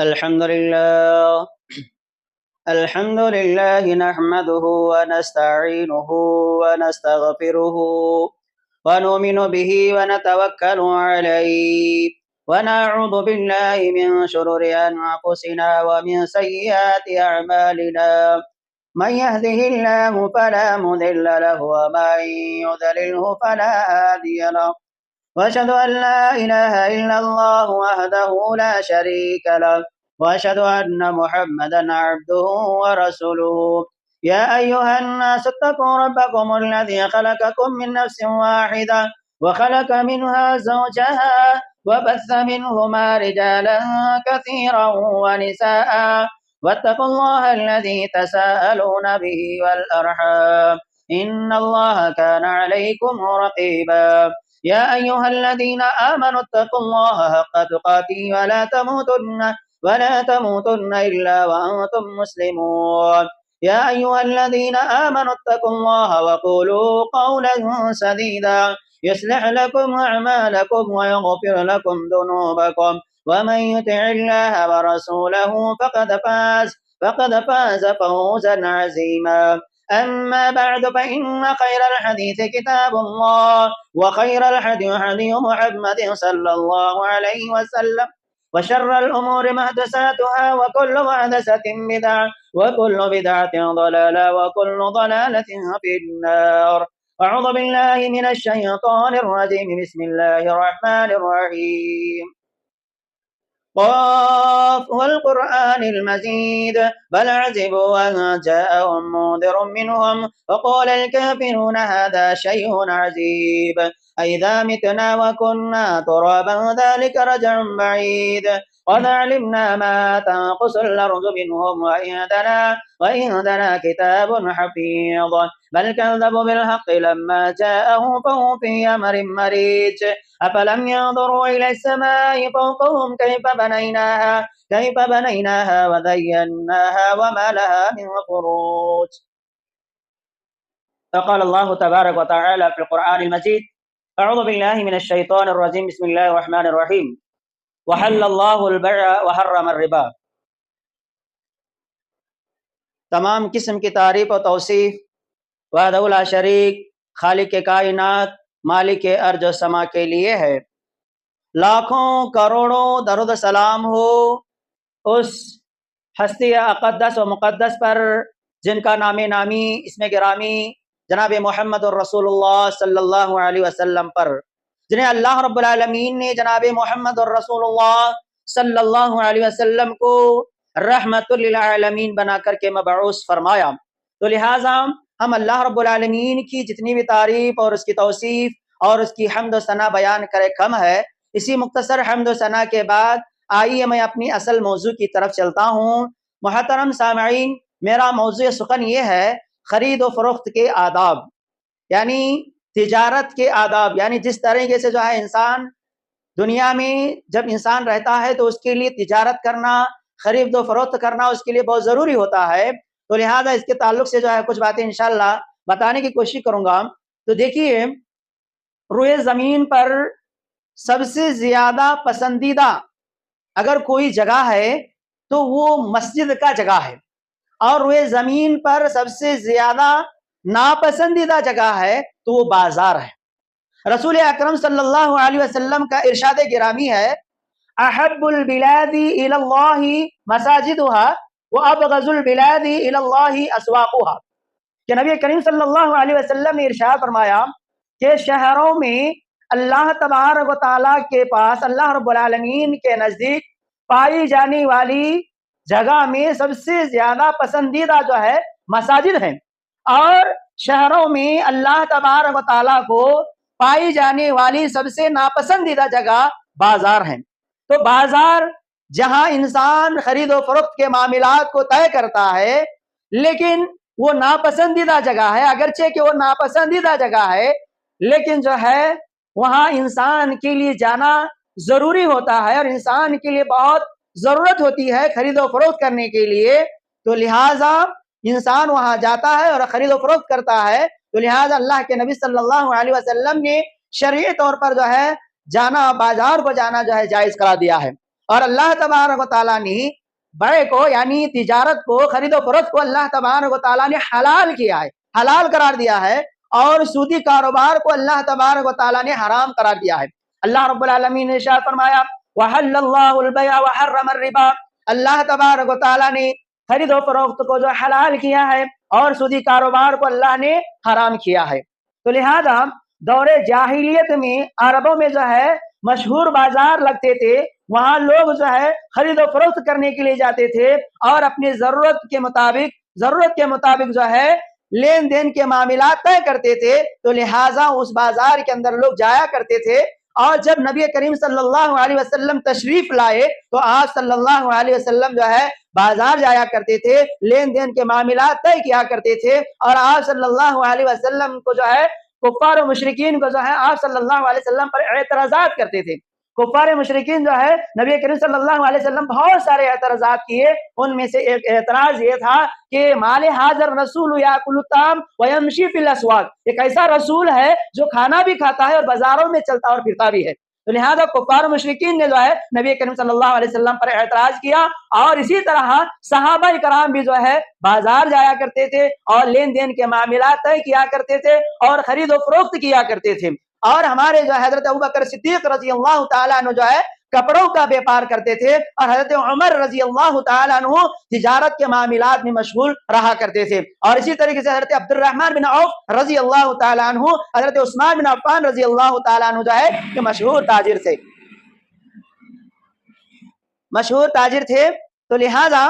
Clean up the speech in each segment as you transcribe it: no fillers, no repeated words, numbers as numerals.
الحمد لله الحمد لله نحمده ونستعينه ونستغفره ونؤمن به ونتوكل عليه ونعوذ بالله من شرور أنفسنا ومن سيئات أعمالنا من يهده الله فلا مضل له ومن يضلله فلا هادي له وأشهد أن لا إله إلا الله وحده لا شريك له وأشهد أن محمدا عبده ورسوله يا أيها الناس اتقوا ربكم الذي خلقكم من نفس واحدة وخلق منها زوجها وبث منهما رجالا كثيرا ونساء واتقوا الله الذي تساءلون به والأرحام إن الله كان عليكم رقيبا يا أيها الذين آمنوا اتقوا الله حق تقاته ولا تموتن إلا وأنتم مسلمون يا أيها الذين آمنوا اتقوا الله وقولوا قولا سديدا يصلح لكم أعمالكم ويغفر لكم ذنوبكم ومن يطع الله ورسوله فقد فاز فوزا عظيما أما بعد فإن خير الحديث كتاب الله وخير الهدي هدي محمد صلى الله عليه وسلم وشر الأمور محدثاتها وكل محدثة بدعة وكل بدعة ضلالة وكل ضلالة في النار أعوذ بالله من الشيطان الرجيم بسم الله الرحمن الرحيم قاف والقرآن المجيد بل عجبوا أن جاءهم منذر منهم وقال الكافرون هذا شيء عجيب أئذا متنا وكنا ترابا ذلك رجع بعيد قد علمنا ما تنقص الأرض منهم وعندنا كتاب حفيظ بل كذبوا بالحق لما جاءهم فهم في أمر مريج أفلم ينظروا إلى السماء فوقهم كيف بنيناها وزيناها وما لها من فروج. فقال الله تبارك وتعالى في القرآن المجيد أعوذ بالله من الشيطان الرجيم بسم الله الرحمن الرحيم وحل الله البيع وحرم الربا. تمام قسم کی تعریف و توصیف وحدہ لا شریک خالق کائنات مالک ارض و سما کے لیے ہے. لاکھوں کروڑوں درود سلام ہو اس ہستی اقدس و مقدس پر جن کا نام نامی اسم گرامی جناب محمد الرسول اللہ صلی اللہ علیہ وسلم پر، جنہیں اللہ رب العالمین نے جناب محمد الرسول اللہ صلی اللہ علیہ وسلم کو رحمت للعالمین بنا کر کے مبعوث فرمایا. تو لہٰذا ہم اللہ رب العالمین کی جتنی بھی تعریف اور اس کی توصیف اور اس کی حمد و ثنا بیان کرے کم ہے. اسی مختصر حمد و ثنا کے بعد آئیے میں اپنی اصل موضوع کی طرف چلتا ہوں. محترم سامعین، میرا موضوع سخن یہ ہے خرید و فروخت کے آداب، یعنی تجارت کے آداب، یعنی جس طریقے سے جو ہے انسان دنیا میں جب انسان رہتا ہے تو اس کے لیے تجارت کرنا، خرید و فروخت کرنا اس کے لیے بہت ضروری ہوتا ہے. تو لہٰذا اس کے تعلق سے جو ہے کچھ باتیں انشاءاللہ بتانے کی کوشش کروں گا. تو دیکھیے، روئے زمین پر سب سے زیادہ پسندیدہ اگر کوئی جگہ ہے تو وہ مسجد کا جگہ ہے، اور روئے زمین پر سب سے زیادہ ناپسندیدہ جگہ ہے تو وہ بازار ہے. رسول اکرم صلی اللہ علیہ وسلم کا ارشاد گرامی ہے احب البلاد الی اللہ مساجدها وابغض البلاد الی اللہ اسواقها، کہ نبی کریم صلی اللہ علیہ وسلم نے ارشاد فرمایا کہ شہروں میں اللہ تبارک و تعالیٰ کے پاس، اللہ رب العالمین کے نزدیک پائی جانے والی جگہ میں سب سے زیادہ پسندیدہ جو ہے مساجد ہیں، اور شہروں میں اللہ تبارک و تعالیٰ کو پائی جانے والی سب سے ناپسندیدہ جگہ بازار ہیں. تو بازار جہاں انسان خرید و فروخت کے معاملات کو طے کرتا ہے، لیکن وہ ناپسندیدہ جگہ ہے. اگرچہ کہ وہ ناپسندیدہ جگہ ہے لیکن جو ہے وہاں انسان کے لیے جانا ضروری ہوتا ہے، اور انسان کے لیے بہت ضرورت ہوتی ہے خرید و فروخت کرنے کے لیے. تو لہٰذا انسان وہاں جاتا ہے اور خرید و فروخت کرتا ہے. تو لہٰذا اللہ کے نبی صلی اللہ علیہ وسلم نے شرعی طور پر جو ہے جانا، بازار کو جانا جو ہے جائز کرا دیا ہے. اور اللہ تبارک و تعالیٰ نے بے کو یعنی تجارت کو خرید و فروخت کو اللہ تبارک و تعالیٰ نے حلال کیا ہے، حلال قرار دیا ہے، اور سودی کاروبار کو اللہ تبارک و تعالیٰ نے حرام قرار دیا ہے۔ اللہ رب العالمین نے ارشاد فرمایا وَحَلَّ اللَّهُ الْبَيْعَ وَحَرَّمَ الرِّبَا، اللہ تبارک و تعالیٰ نے خرید و فروخت کو جو حلال کیا ہے اور سودی کاروبار کو اللہ نے حرام کیا ہے۔ تو لہذا دور جاہلیت میں عربوں میں جو ہے مشہور بازار لگتے تھے، وہاں لوگ جو ہے خرید و فروخت کرنے کے لیے جاتے تھے اور اپنی ضرورت کے مطابق جو ہے لین دین کے معاملات طے کرتے تھے۔ تو لہٰذا اس بازار کے اندر لوگ جایا کرتے تھے، اور جب نبی کریم صلی اللہ علیہ وسلم تشریف لائے تو آپ صلی اللہ علیہ وسلم جو ہے بازار جایا کرتے تھے، لین دین کے معاملات طے کیا کرتے تھے، اور آپ صلی اللہ علیہ وسلم کو جو ہے کفار و مشرکین کو جو ہے آپ صلی اللہ علیہ وسلم پر اعتراضات کرتے تھے۔ کفار مشرکین جو ہے نبی کریم صلی اللہ علیہ وسلم بہت سارے اعتراضات کیے، ان میں سے ایک اعتراض یہ تھا کہ مال حاضر رسول یاکل الطعام ویمشی فی الاسواق، ایک ایسا رسول ہے جو کھانا بھی کھاتا ہے اور بازاروں میں چلتا اور پھرتا بھی ہے۔ تو لہذا کفار مشرکین نے جو ہے نبی کریم صلی اللہ علیہ وسلم پر اعتراض کیا، اور اسی طرح صحابہ کرام بھی جو ہے بازار جایا کرتے تھے اور لین دین کے معاملات طے کیا کرتے تھے اور خرید و فروخت کیا کرتے تھے۔ اور ہمارے جو حضرت ابوبکر صدیق رضی اللہ تعالیٰ عنہ جو ہے کپڑوں کا بیپار کرتے تھے، اور حضرت عمر رضی اللہ تعالیٰ عنہ تجارت کے معاملات میں مشغول رہا کرتے تھے، اور اسی طریقے سے حضرت عبد الرحمن بن عوف رضی اللہ تعالیٰ عنہ، حضرت عثمان بن عفان رضی اللہ تعالیٰ عنہ جو ہے کہ مشہور تاجر تھے۔ تو لہذا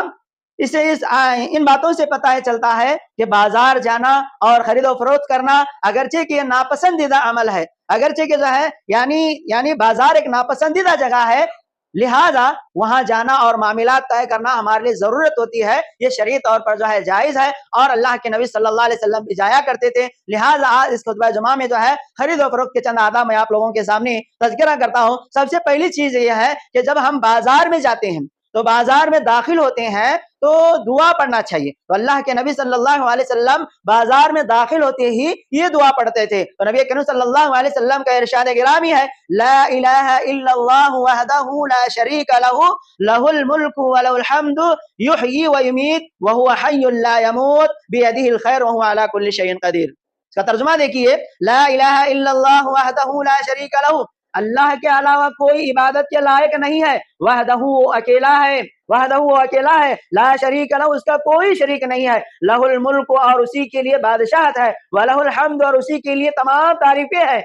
ان باتوں سے پتہ چلتا ہے کہ بازار جانا اور خرید و فروخت کرنا اگرچہ کہ یہ ناپسندیدہ عمل ہے، اگرچہ کہ جو ہے یعنی بازار ایک ناپسندیدہ جگہ ہے، لہذا وہاں جانا اور معاملات طے کرنا ہمارے لیے ضرورت ہوتی ہے، یہ شرعی طور پر جو ہے جائز ہے، اور اللہ کے نبی صلی اللہ علیہ وسلم بھی جایا کرتے تھے۔ لہذا آج اس خطبہ جمعہ میں جو ہے خرید و فروخت کے چند آداب میں آپ لوگوں کے سامنے تذکرہ کرتا ہوں۔ سب سے پہلی چیز یہ ہے کہ جب ہم بازار میں جاتے ہیں تو بازار میں داخل ہوتے ہیں تو دعا پڑھنا چاہیے۔ تو اللہ کے نبی صلی اللہ علیہ وسلم بازار میں داخل ہوتے ہی یہ دعا پڑھتے تھے۔ تو نبی کریم صلی اللہ علیہ وسلم کا ارشاد گرامی ہے لا الہ الا اللہ وحدہ لا شریک لہ لہ الملک ولہ الحمد یحیی ویمیت وہو حی لا یموت بیدہ الخیر وہو علی کل شیء قدیر۔ اس کا ترجمہ دیکھیے، لا الہ الا اللہ وحدہ لا شریک لہ، اللہ کے علاوہ کوئی عبادت کے لائق نہیں ہے، وحدہ اکیلا ہے، لا شریک لہ اس کا کوئی شریک نہیں ہے، لہ الملک اور اسی کے لیے بادشاہت ہے، ولہ الحمد اور اسی کے لیے تمام تعریفیں ہیں،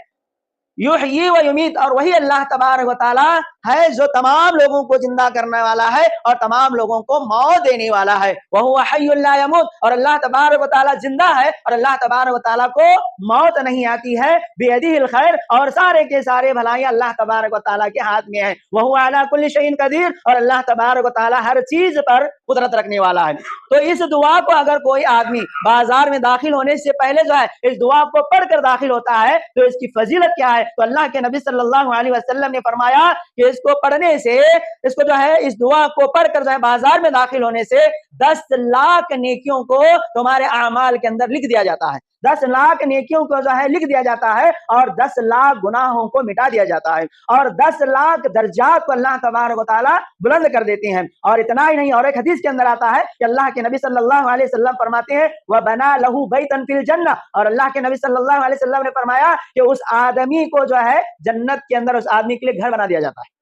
یحیی و یمیت اور وہی اللہ تبارک و تعالیٰ ہے جو تمام لوگوں کو زندہ کرنے والا ہے اور تمام لوگوں کو موت دینے والا ہے، وہو حی لا یموت اور اللہ تبارک و تعالیٰ زندہ ہے اور اللہ تبارک و تعالیٰ کو موت نہیں آتی ہے، بیدہ الخیر اور سارے کے سارے بھلائیاں اللہ تبارک و تعالیٰ کے ہاتھ میں ہیں، وہو علی کل شیء قدیر اور اللہ تبارک و تعالیٰ ہر چیز پر قدرت رکھنے والا ہے۔ تو اس دعا کو اگر کوئی آدمی بازار میں داخل ہونے سے پہلے جو ہے اس دعا کو پڑھ کر داخل ہوتا ہے تو اس کی فضیلت کیا ہے؟ تو اللہ کے نبی صلی اللہ علیہ وسلم نے فرمایا کہ اس کو پڑھنے سے، اس کو جو ہے اس دعا کو پڑھ کر جو ہے بازار میں داخل ہونے سے 10 لاکھ نیکیوں کو تمہارے اعمال کے اندر لکھ دیا جاتا ہے، 10 لاکھ نیکیوں کو جو ہے لکھ دیا جاتا ہے، اور 10 لاکھ گناہوں کو مٹا دیا جاتا ہے، اور 10 لاکھ درجات کو اللہ تبارک و تعالیٰ بلند کر دیتے ہیں۔ اور اتنا ہی نہیں، اور ایک حدیث کے اندر آتا ہے کہ اللہ کے نبی صلی اللہ علیہ وسلم فرماتے ہیں وَبَنَا لَهُ بَيْتًا فِي الْجَنَّةِ، اور اللہ کے نبی صلی اللہ علیہ وسلم نے فرمایا کہ اس آدمی کو جو ہے جنت کے اندر اس آدمی کے لیے گھر بنا دیا جاتا ہے۔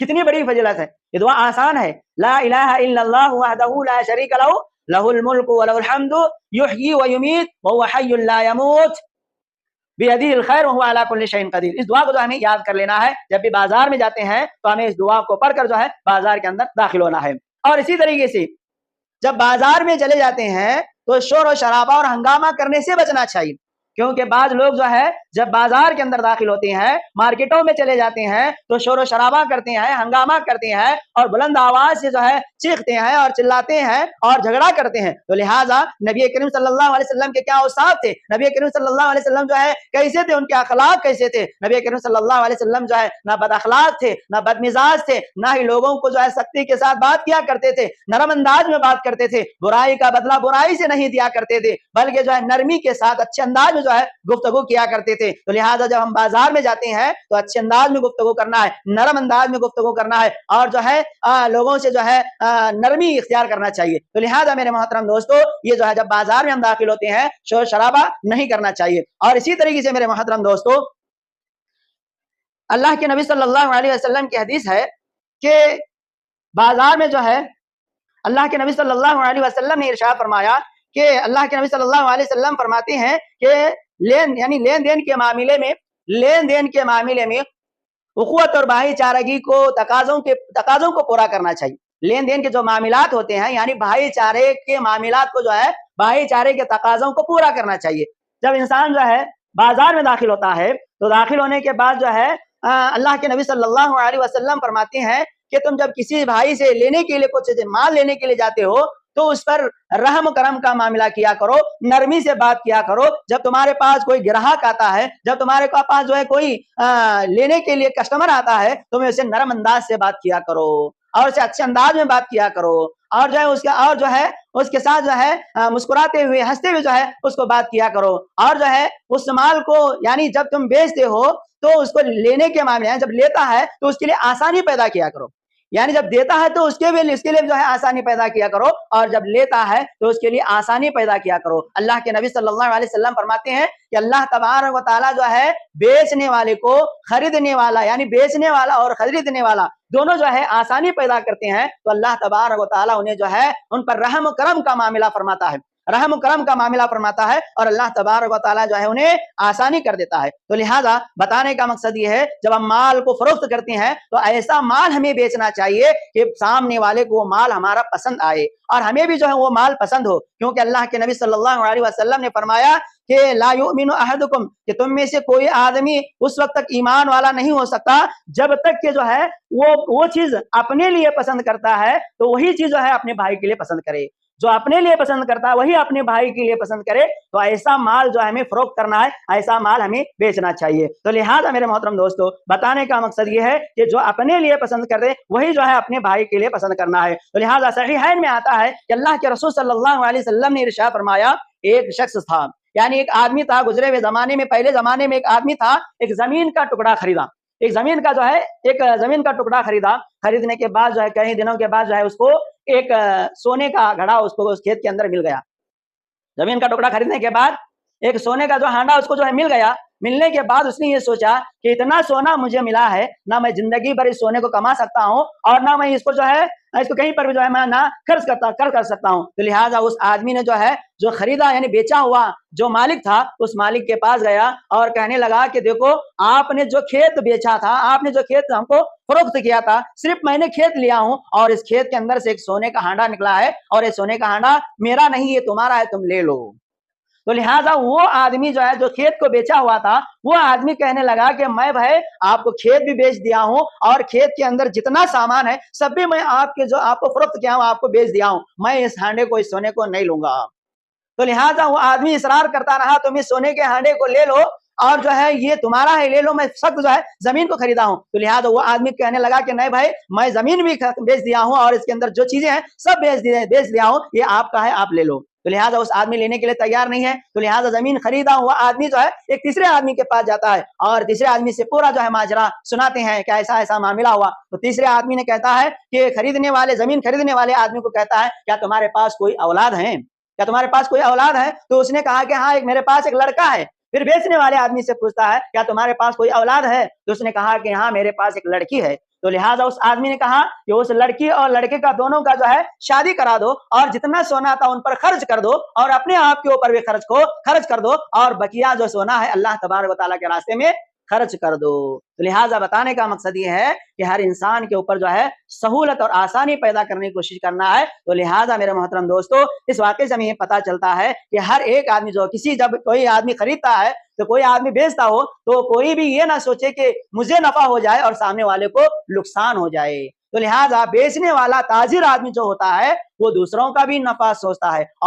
کتنی بڑی فضیلت ہے، یہ دعا آسان ہے، لا الہ الا اللہ وحدہ لا شریک لہ لہ الملک ولہ الحمد یحیی ویمیت وہو حی لا یموت بیدہ الخیر وہو علی کل شیء قدیر۔ اس دعا کو جو ہمیں یاد کر لینا ہے، جب بھی بازار میں جاتے ہیں تو ہمیں اس دعا کو پڑھ کر جو ہے بازار کے اندر داخل ہونا ہے۔ اور اسی طریقے سے جب بازار میں چلے جاتے ہیں تو شور و شرابہ اور ہنگامہ کرنے سے بچنا چاہیے، کیونکہ بعض لوگ جو ہے جب بازار کے اندر داخل ہوتے ہیں، مارکیٹوں میں چلے جاتے ہیں تو شور و شرابہ کرتے ہیں، ہنگامہ کرتے ہیں اور بلند آواز سے جو ہے چیختے ہیں اور چلاتے ہیں اور جھگڑا کرتے ہیں۔ تو لہٰذا نبی کریم صلی اللہ علیہ وسلم کے کیا اوصاف تھے، نبی کریم صلی اللہ علیہ وسلم جو ہے کیسے تھے، ان کے اخلاق کیسے تھے؟ نبی کریم صلی اللہ علیہ وسلم جو ہے نہ بد اخلاق تھے، نہ بد مزاج تھے، نہ ہی لوگوں کو جو ہے سختی کے ساتھ بات کیا کرتے تھے، نرم انداز میں بات کرتے تھے، برائی کا بدلہ برائی سے نہیں دیا کرتے تھے، بلکہ جو ہے نرمی کے ساتھ اچھے انداز میں جو ہے گفتگو کیا کرتے تھے. تو لہٰذا جب ہم بازار میں جاتے ہیں تو اچھے انداز میں گفتگو کرنا ہے, نرم انداز میں گفتگو کرنا ہے, اور جو ہے لوگوں سے جو ہے نرمی اختیار کرنا چاہیے. تو لہٰذا میرے محترم دوستو, یہ جو ہے جب بازار میں ہم داخل ہوتے ہیں شور شرابہ نہیں کرنا چاہیے. اور اسی طریقے سے میرے محترم دوستو, اللہ کے نبی صلی اللہ علیہ وسلم کی حدیث ہے کہ بازار میں جو ہے اللہ کے نبی صلی اللہ علیہ وسلم نے ارشاد فرمایا کہ اللہ کے نبی صلی اللہ علیہ وسلم فرماتے ہیں کہ لین دین کے معاملے میں اخوت اور بھائی چارگی کو تقاضوں کو پورا کرنا چاہیے. لین دین کے جو معاملات ہوتے ہیں یعنی بھائی چارے کے معاملات کو جو ہے بھائی چارے کے تقاضوں کو پورا کرنا چاہیے. جب انسان جو ہے بازار میں داخل ہوتا ہے تو داخل ہونے کے بعد جو ہے اللہ کے نبی صلی اللہ علیہ وسلم فرماتے ہیں کہ تم جب کسی بھائی سے لینے کے لیے کچھ مال لینے کے لیے جاتے ہو تو اس پر رحم کرم کا معاملہ کیا کرو, نرمی سے بات کیا کرو. جب تمہارے پاس کوئی گراہک آتا ہے, جب تمہارے پاس جو ہے کوئی لینے کے لیے کسٹمر آتا ہے, تمہیں اسے نرم انداز سے بات کیا کرو اور اسے اچھے انداز میں بات کیا کرو, اور جو ہے اس کے ساتھ جو ہے مسکراتے ہوئے ہنستے ہوئے جو ہے اس کو بات کیا کرو. اور جو ہے اس مال کو یعنی جب تم بیچتے ہو تو اس کو لینے کے معاملے ہیں, جب لیتا ہے تو اس کے لیے آسانی پیدا کیا کرو. یعنی جب دیتا ہے تو اس کے لیے جو ہے آسانی پیدا کیا کرو, اور جب لیتا ہے تو اس کے لیے آسانی پیدا کیا کرو. اللہ کے نبی صلی اللہ علیہ وسلم فرماتے ہیں کہ اللہ تبارک و تعالیٰ جو ہے بیچنے والے کو خریدنے والا یعنی بیچنے والا اور خریدنے والا دونوں جو ہے آسانی پیدا کرتے ہیں. تو اللہ تبارک و تعالیٰ انہیں جو ہے ان پر رحم و کرم کا معاملہ فرماتا ہے, رحم و کرم کا معاملہ فرماتا ہے, اور اللہ تبارک و تعالیٰ جو ہے انہیں آسانی کر دیتا ہے. تو لہٰذا بتانے کا مقصد یہ ہے جب ہم مال کو فروخت کرتے ہیں تو ایسا مال ہمیں بیچنا چاہیے کہ سامنے والے کو وہ مال ہمارا پسند آئے اور ہمیں بھی جو ہے وہ مال پسند ہو, کیونکہ اللہ کے نبی صلی اللہ علیہ وسلم نے فرمایا کہ لا یؤمن احدکم, کہ تم میں سے کوئی آدمی اس وقت تک ایمان والا نہیں ہو سکتا جب تک کہ جو ہے وہ چیز اپنے لیے پسند کرتا ہے تو وہی چیز جو ہے اپنے بھائی کے لیے پسند کرے, جو اپنے لیے پسند کرتا ہے وہی اپنے بھائی کے لیے پسند کرے. تو ایسا مال جو ہمیں فروخت کرنا ہے, ایسا مال ہمیں بیچنا چاہیے. تو لہٰذا میرے محترم دوستو, بتانے کا مقصد یہ ہے کہ جو اپنے لیے پسند کرے وہی جو ہے اپنے بھائی کے لیے پسند کرنا ہے. تو لہٰذا صحیحین میں آتا ہے کہ اللہ کے رسول صلی اللہ علیہ وسلم نے ارشاد فرمایا, ایک شخص تھا یعنی ایک آدمی تھا گزرے ہوئے زمانے میں, پہلے زمانے میں ایک آدمی تھا, ایک زمین کا ٹکڑا خریدا, ایک زمین کا ٹکڑا خریدا. خریدنے کے بعد جو ہے کئی دنوں کے بعد جو ہے اس کو ایک سونے کا گھڑا اس کو اس کھیت کے اندر مل گیا. زمین کا ٹکڑا خریدنے کے بعد ایک سونے کا جو ہانڈا اس کو جو ہے مل گیا. ملنے کے بعد اس نے یہ سوچا کہ اتنا سونا مجھے ملا ہے, نہ میں زندگی بھر اس سونے کو کما سکتا ہوں اور نہ میں اس کو جو ہے اس کو کہیں پر بھی جو ہے میں نہ خرچ کر سکتا ہوں. تو لہٰذا اس آدمی نے جو خریدا یعنی بیچا ہوا جو مالک تھا اس مالک کے پاس گیا اور کہنے لگا کہ دیکھو آپ نے جو کھیت بیچا تھا, آپ نے جو کھیت ہم کو فروخت کیا تھا, صرف میں نے کھیت لیا ہوں اور اس کھیت کے اندر سے ایک سونے کا ہانڈا نکلا ہے اور یہ سونے کا ہانڈا میرا نہیں, یہ تمہارا ہے, تم لے لو. تو لہٰذا وہ آدمی جو ہے جو کھیت کو بیچا ہوا تھا وہ آدمی کہنے لگا کہ میں بھائی آپ کو کھیت بھی بیچ دیا ہوں اور کھیت کے اندر جتنا سامان ہے سب بھی میں آپ کو فروخت کیا ہوں, آپ کو بیچ دیا ہوں, میں اس ہانڈے کو اس سونے کو نہیں لوں گا. تو لہٰذا وہ آدمی اصرار کرتا رہا تم اس سونے کے ہانڈے کو لے لو اور جو ہے یہ تمہارا ہے, لے لو, میں سخت جو ہے زمین کو خریدا ہوں. تو لہٰذا وہ آدمی کہنے لگا کہ نہیں بھائی میں زمین بھی بیچ دیا ہوں اور اس کے اندر جو چیزیں ہیں سب بیچ دیا ہوں, یہ آپ کا ہے, آپ لے لو. تو لہٰذا اس آدمی لینے کے لیے تیار نہیں ہے. تو لہٰذا زمین خریدا ہوا آدمی جو ہے ایک تیسرے آدمی کے پاس جاتا ہے اور تیسرے آدمی سے پورا جو ہے ماجرا سناتے ہیں کہ ایسا معاملہ ہوا. تو تیسرے آدمی نے کہتا ہے کہ زمین خریدنے والے آدمی کو کہتا ہے کیا تمہارے پاس کوئی اولاد ہے, کیا تمہارے پاس کوئی اولاد ہے؟ تو اس نے کہا کہ ہاں میرے پاس ایک لڑکا ہے. پھر بیچنے والے آدمی سے پوچھتا ہے کیا تمہارے پاس کوئی اولاد ہے؟ تو اس نے کہا کہ ہاں میرے پاس ایک لڑکی ہے. تو لہٰذا اس آدمی نے کہا کہ اس لڑکی اور لڑکے کا دونوں کا جو ہے شادی کرا دو اور جتنا سونا تھا ان پر خرچ کر دو اور اپنے آپ کے اوپر بھی خرچ کر دو اور بقیہ جو سونا ہے اللہ تبارک و تعالیٰ کے راستے میں خرچ کر دو. تو لہٰذا بتانے کا مقصد یہ ہے کہ ہر انسان کے اوپر جو ہے سہولت اور آسانی پیدا کرنے کی کوشش کرنا ہے. تو لہٰذا میرے محترم دوستو اس واقعے سے ہمیں پتہ چلتا ہے کہ ہر ایک آدمی جب کوئی آدمی خریدتا ہے تو کوئی آدمی بیچتا ہو تو کوئی بھی یہ نہ سوچے کہ مجھے نفع ہو جائے اور سامنے والے کو نقصان ہو جائے. تو لہٰذا بیچنے والا تاجر آدمی جو ہوتا ہے وہ دوسروں کا بھی نفع سوچتا ہے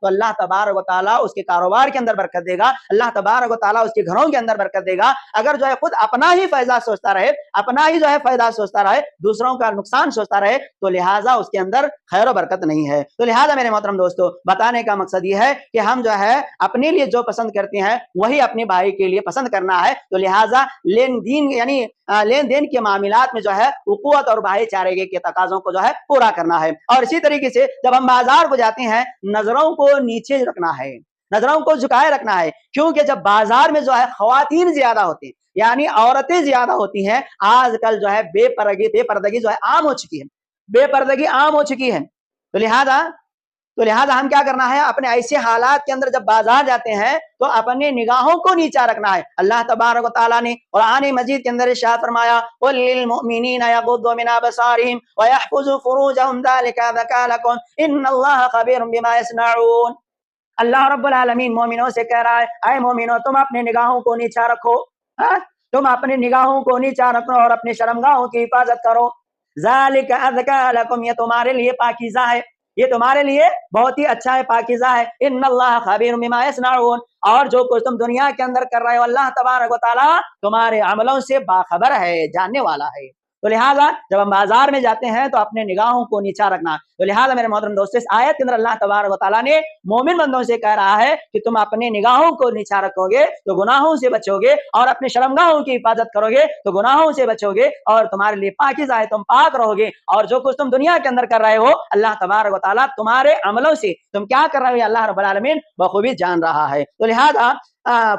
تو اللہ تبارک و تعالیٰ اس کے کاروبار کے اندر برکت دے گا, اللہ تبارک و تعالیٰ اس کے گھروں کے اندر برکت دے گا. اگر جو ہے خود اپنا ہی فائدہ سوچتا رہے, اپنا ہی جو ہے فائدہ سوچتا رہے, دوسروں کا نقصان سوچتا رہے, تو لہٰذا اس کے اندر خیر و برکت نہیں ہے. تو لہٰذا میرے محترم دوستو, بتانے کا مقصد یہ ہے کہ ہم جو ہے اپنے لیے جو پسند کرتے ہیں وہی اپنے بھائی کے لیے پسند کرنا ہے. تو لہٰذا لین دین یعنی لین دین کے معاملات میں جو ہے اخوت اور بھائی چارے کے تقاضوں کو جو ہے پورا کرنا ہے. اور اسی طریقے سے جب ہم بازار کو جاتے ہیں نظروں کو نیچے رکھنا ہے, نظروں کو جھکائے رکھنا ہے, کیونکہ جب بازار میں جو ہے خواتین زیادہ ہوتی ہیں یعنی عورتیں زیادہ ہوتی ہیں, آج کل جو ہے بے پردگی جو ہے عام ہو چکی ہے, بے پردگی عام ہو چکی ہے. تو لہذا ہم کیا کرنا ہے, اپنے ایسے حالات کے اندر جب بازار جاتے ہیں تو اپنے نگاہوں کو نیچا رکھنا ہے. اللہ تبارک و تعالیٰ نے قرآن مجید کے اندر ارشاد فرمایا قل للمؤمنین یغضوا من ابصارهم ويحفظوا فروجهم ذلك ازكى لكم ان اللہ خبیر بما يصنعون. اللہ رب العالمین مومنوں سے کہہ رہا ہے, اے مومنوں تم اپنے نگاہوں کو نیچا رکھو, تم اپنے نگاہوں کو نیچا رکھو اور اپنے شرمگاہوں کی حفاظت کرو. ذالک ازکا لکم, یہ تمہارے لیے پاکیزہ ہے, یہ تمہارے لیے بہت ہی اچھا ہے, پاکیزہ ہے. ان اللہ خبیر بما یصنعون, اور جو کچھ تم دنیا کے اندر کر رہے ہو اللہ تبارک و تعالیٰ تمہارے عملوں سے باخبر ہے, جاننے والا ہے. تو لہٰذا جب ہم بازار میں جاتے ہیں تو اپنے نگاہوں کو نیچا رکھنا. تو لہٰذا میرے محترم دوستو, اس آیت کے اندر اللہ تبارک و تعالیٰ نے مومن بندوں سے کہہ رہا ہے کہ تم اپنے نگاہوں کو نیچا رکھو گے تو گناہوں سے بچو گے, اور اپنے شرمگاہوں کی حفاظت کرو گے تو گناہوں سے بچو گے, اور تمہارے لیے پاکیزہ ہے, تم پاک رہو گے. اور جو کچھ تم دنیا کے اندر کر رہے ہو اللہ تبارک و تعالیٰ تمہارے عملوں سے تم کیا کر رہے ہو اللہ رب العالمین بخوبی جان رہا ہے. تو لہٰذا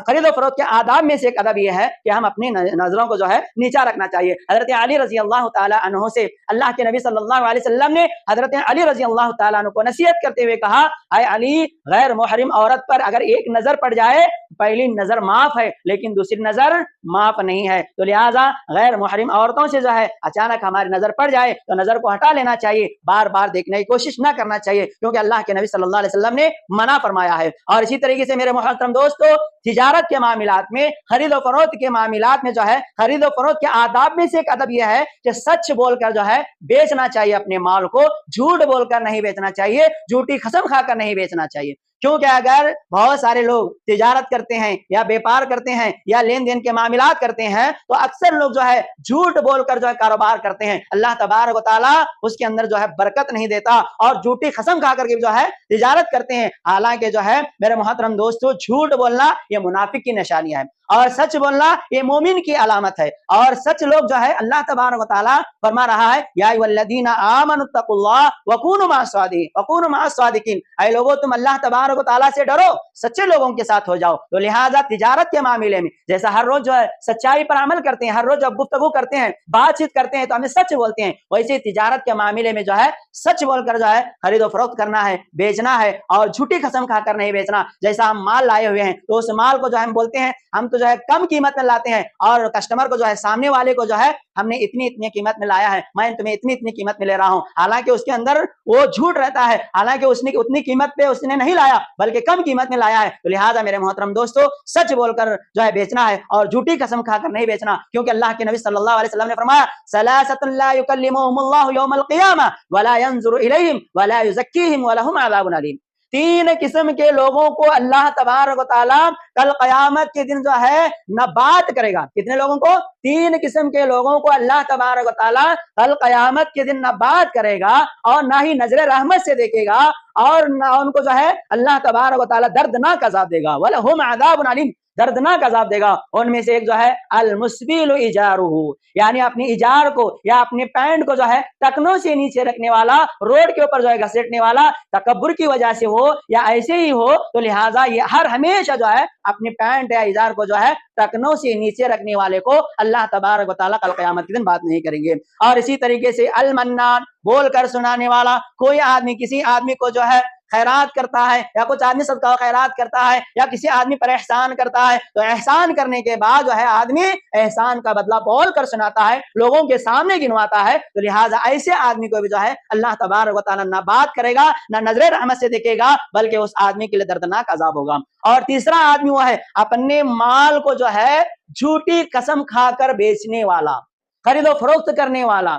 خرید و فروخت کے آداب میں سے ایک ادب یہ ہے کہ ہم اپنی نظروں کو جو ہے نیچا رکھنا چاہیے. حضرت علی رضی اللہ تعالیٰ عنہ سے اللہ کے نبی صلی اللہ علیہ وسلم نے حضرت علی رضی اللہ تعالیٰ عنہ کو نصیحت کرتے ہوئے کہا, اے علی, غیر محرم عورت پر اگر ایک نظر پڑ جائے, پہلی نظر معاف ہے لیکن دوسری نظر معاف نہیں ہے. تو لہٰذا غیر محرم عورتوں سے جو ہے اچانک ہماری نظر پڑ جائے تو نظر کو ہٹا لینا چاہیے, بار بار دیکھنے کی کوشش نہ کرنا چاہیے, کیونکہ اللہ کے نبی صلی اللہ علیہ وسلم نے منع فرمایا ہے. اور اسی طریقے سے میرے محترم دوستو, تجارت کے معاملات میں, خرید و فروخت کے معاملات میں جو ہے خرید و فروخت کے آداب میں سے ایک ادب یہ ہے کہ سچ بول کر جو ہے بیچنا چاہیے اپنے مال کو, جھوٹ بول کر نہیں بیچنا چاہیے, جھوٹی قسم کھا کر نہیں بیچنا چاہیے. کیونکہ اگر بہت سارے لوگ تجارت کرتے ہیں یا بیپار کرتے ہیں یا لین دین کے معاملات کرتے ہیں تو اکثر لوگ جو ہے جھوٹ بول کر جو ہے کاروبار کرتے ہیں, اللہ تبارک و تعالیٰ اس کے اندر جو ہے برکت نہیں دیتا, اور جھوٹی قسم کھا کر کے جو ہے تجارت کرتے ہیں. حالانکہ جو ہے میرے محترم دوستو, جھوٹ بولنا یہ منافق کی نشانی ہے اور سچ بولنا یہ مومن کی علامت ہے. اور سچ لوگ جو ہے اللہ تبارک و تعالیٰ فرما رہا ہے یا ایھا الذین آمنوا اتقوا اللہ وکونوا مع الصادقین, اے لوگوں تم اللہ تبارک و تعالیٰ سے ڈرو, سچے لوگوں کے ساتھ ہو جاؤ. تو لہٰذا تجارت کے معاملے میں جیسا ہر روز جو ہے سچائی پر عمل کرتے ہیں, ہر روز جب گفتگو کرتے ہیں, بات چیت کرتے ہیں تو ہمیں سچ بولتے ہیں, ویسے تجارت کے معاملے میں جو ہے سچ بول کر جو ہے خرید و فروخت کرنا ہے, بیچنا ہے, اور جھوٹی قسم کھا کر نہیں بیچنا. جیسا ہم مال لائے ہوئے ہیں تو اس مال کو جو ہم بولتے ہیں ہم تو جو ہے کم قیمت میں لاتے ہیں, اور کسٹمر کو جو ہے سامنے والے کو جو ہے ہم نے اتنی قیمت میں لایا ہے, میں تمہیں اتنی قیمت میں لے رہا ہوں, حالانکہ اس کے اندر وہ جھوٹ رہتا ہے, حالانکہ اس نے اتنی قیمت پہ اس نے نہیں لایا بلکہ کم قیمت میں لایا ہے. تو لہٰذا میرے محترم دوستو, سچ بول کر جو ہے بیچنا ہے اور جھوٹی قسم کھا کر نہیں بیچنا, کیونکہ اللہ کے نبی صلی اللہ علیہ وسلم نے فرمایا ثلاثۃ لا یکلمهم اللہ یوم القیامہ ولا ينظر الیہم ولا یزکیہم ولہم عذاب علیم. 3 قسم کے لوگوں کو اللہ تبارک و تعالیٰ کل قیامت کے دن جو ہے نہ بات کرے گا. کتنے لوگوں کو؟ 3 قسم کے لوگوں کو اللہ تبارک و تعالیٰ کل قیامت کے دن نہ بات کرے گا اور نہ ہی نظر رحمت سے دیکھے گا, اور نہ ان کو جو ہے اللہ تبارک و تعالیٰ دردناک عذاب دے گا, ولہم عذاب علیم, دردناک عذاب دے گا. ان میں سے ایک جو ہے المسبل اجارہ, یعنی اپنی اجار کو یا اپنے پینٹ کو جو ہے ٹکنوں سے نیچے رکھنے والا, روڈ کے اوپر جو ہے گھسیٹنے والا, تکبر کی وجہ سے ہو یا ایسے ہی ہو, تو لہٰذا یہ ہر ہمیشہ جو ہے اپنے پینٹ یا اجار کو جو ہے ٹکنوں سے نیچے رکھنے والے کو اللہ تبارک و تعالیٰ کل قیامت کے دن بات نہیں کریں گے. اور اسی طریقے سے المنان, بول کر سنانے والا, کوئی آدمی کسی آدمی کو جو ہے خیرات کرتا ہے یا کچھ آدمی صدقہ و خیرات کرتا ہے یا کسی آدمی پر احسان کرتا ہے, تو احسان کرنے کے بعد جو ہے آدمی احسان کا بدلہ بول کر سناتا ہے, لوگوں کے سامنے گنواتا ہے. تو لہٰذا ایسے آدمی کو بھی جو ہے اللہ تبارک و تعالیٰ نہ بات کرے گا نہ نظر رحمت سے دیکھے گا, بلکہ اس آدمی کے لیے دردناک عذاب ہوگا. اور تیسرا آدمی وہ ہے اپنے مال کو جو ہے جھوٹی قسم کھا کر بیچنے والا, خرید و فروخت کرنے والا.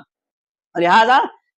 لہٰذا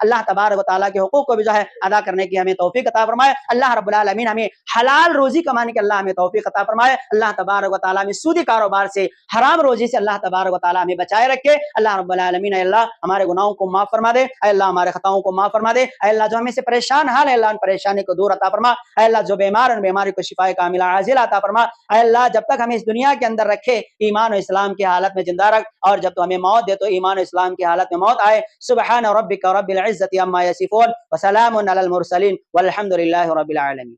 اللہ تبارک و تعالیٰ کے حقوق کو بھی جو ہے ادا کرنے کی ہمیں توفیق عطا فرمائے. اللہ رب العالمین ہمیں حلال روزی کمانے کی اللہ ہمیں توفیق عطا فرمائے. اللہ تبارک و تعالیٰ ہمیں سودی کاروبار سے, حرام روزی سے اللہ تبارک و تعالیٰ ہمیں بچائے رکھے. اللہ رب العالمین اے اللہ ہمارے گناہوں کو معاف فرما دے, اے اللہ ہمارے خطاؤں کو معاف فرما دے, اے اللہ جو ہمیں سے پریشان حال ہے اللہ ان پریشانی کو دور عطا فرما, اے اللہ جو بیمار ان بیماری کو شفا کاملہ عاجلہ عطا فرما. اے اللہ جب تک ہمیں اس دنیا کے اندر رکھے ایمان و اسلام کی حالت میں زندہ رکھ, اور جب تو ہمیں موت دے تو ایمان و اسلام کی حالت میں موت آئے. سبحان ربک رب العزت عما یصفون وسلام علی المرسلین والحمد للہ رب العالمین.